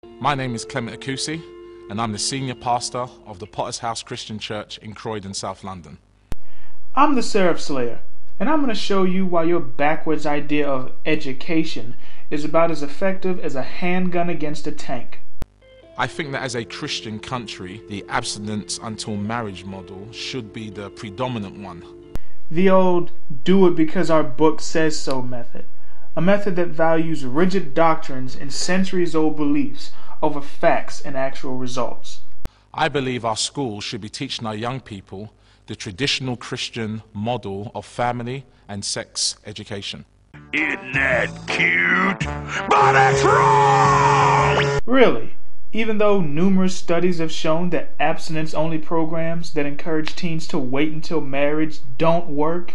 My name is Clement Akusi, and I'm the senior pastor of the Potter's House Christian Church in Croydon, South London. I'm the Seraph Slayer, and I'm going to show you why your backwards idea of education is about as effective as a handgun against a tank. I think that as a Christian country, the abstinence until marriage model should be the predominant one. The old do it because our book says so method. A method that values rigid doctrines and centuries-old beliefs over facts and actual results. I believe our schools should be teaching our young people the traditional Christian model of family and sex education. Isn't that cute? But it's wrong! Really? Even though numerous studies have shown that abstinence-only programs that encourage teens to wait until marriage don't work,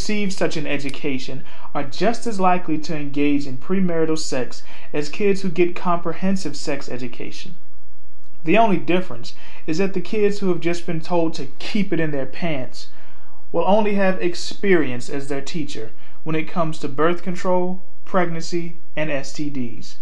receive such an education are just as likely to engage in premarital sex as kids who get comprehensive sex education. The only difference is that the kids who have just been told to keep it in their pants will only have experience as their teacher when it comes to birth control, pregnancy, and STDs.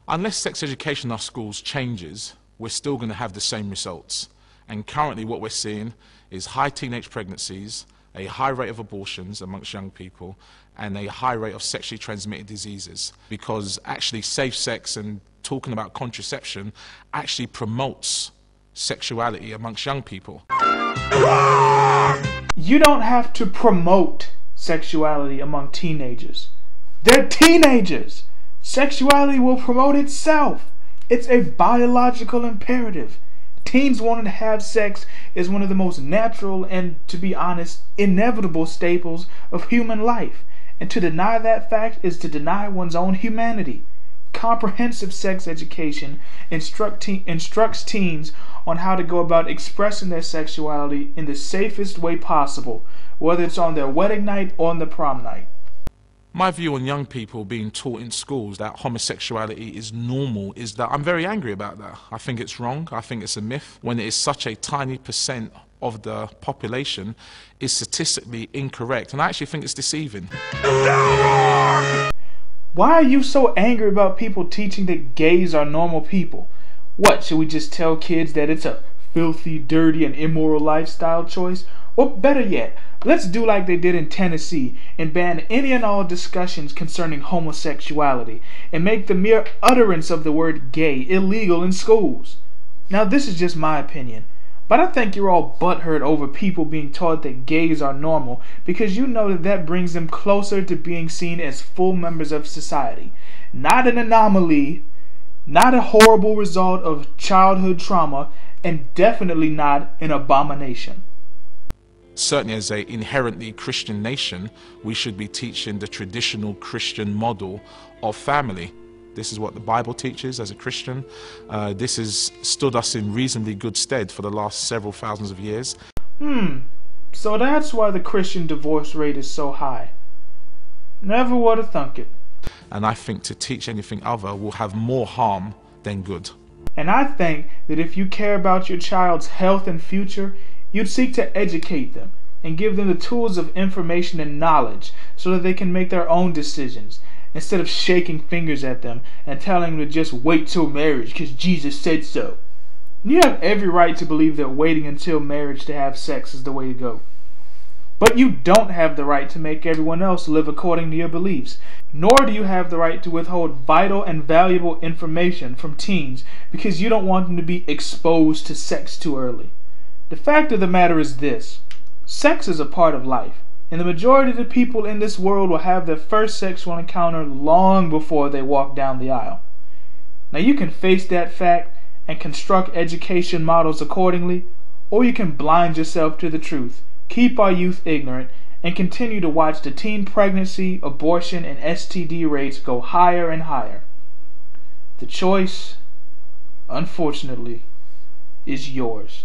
Unless sex education in our schools changes, we're still going to have the same results. And currently what we're seeing is high teenage pregnancies, a high rate of abortions amongst young people, and a high rate of sexually transmitted diseases, because actually safe sex and talking about contraception actually promotes sexuality amongst young people. You don't have to promote sexuality among teenagers. They're teenagers. Sexuality will promote itself. It's a biological imperative. Teens wanting to have sex is one of the most natural and, to be honest, inevitable staples of human life. And to deny that fact is to deny one's own humanity. Comprehensive sex education instructs teens on how to go about expressing their sexuality in the safest way possible, whether it's on their wedding night or on the prom night. My view on young people being taught in schools that homosexuality is normal is that I'm very angry about that. I think it's wrong. I think it's a myth. When it is such a tiny percent of the population, is statistically incorrect, and I actually think it's deceiving. Why are you so angry about people teaching that gays are normal people? What, should we just tell kids that it's a filthy, dirty, and immoral lifestyle choice? Or better yet, let's do like they did in Tennessee and ban any and all discussions concerning homosexuality and make the mere utterance of the word gay illegal in schools. Now this is just my opinion, but I think you're all butthurt over people being taught that gays are normal because you know that brings them closer to being seen as full members of society. Not an anomaly, not a horrible result of childhood trauma, and definitely not an abomination. Certainly as an inherently Christian nation, we should be teaching the traditional Christian model of family. This is what the Bible teaches as a Christian. This has stood us in reasonably good stead for the last several thousands of years. So that's why the Christian divorce rate is so high. Never would have thunk it. And I think to teach anything other will have more harm than good. And I think that if you care about your child's health and future, you'd seek to educate them and give them the tools of information and knowledge so that they can make their own decisions, instead of shaking fingers at them and telling them to just wait till marriage because Jesus said so. You have every right to believe that waiting until marriage to have sex is the way to go. But you don't have the right to make everyone else live according to your beliefs, nor do you have the right to withhold vital and valuable information from teens because you don't want them to be exposed to sex too early. The fact of the matter is this: sex is a part of life, and the majority of the people in this world will have their first sexual encounter long before they walk down the aisle. Now you can face that fact and construct education models accordingly, or you can blind yourself to the truth, keep our youth ignorant, and continue to watch the teen pregnancy, abortion, and STD rates go higher and higher. The choice, unfortunately, is yours.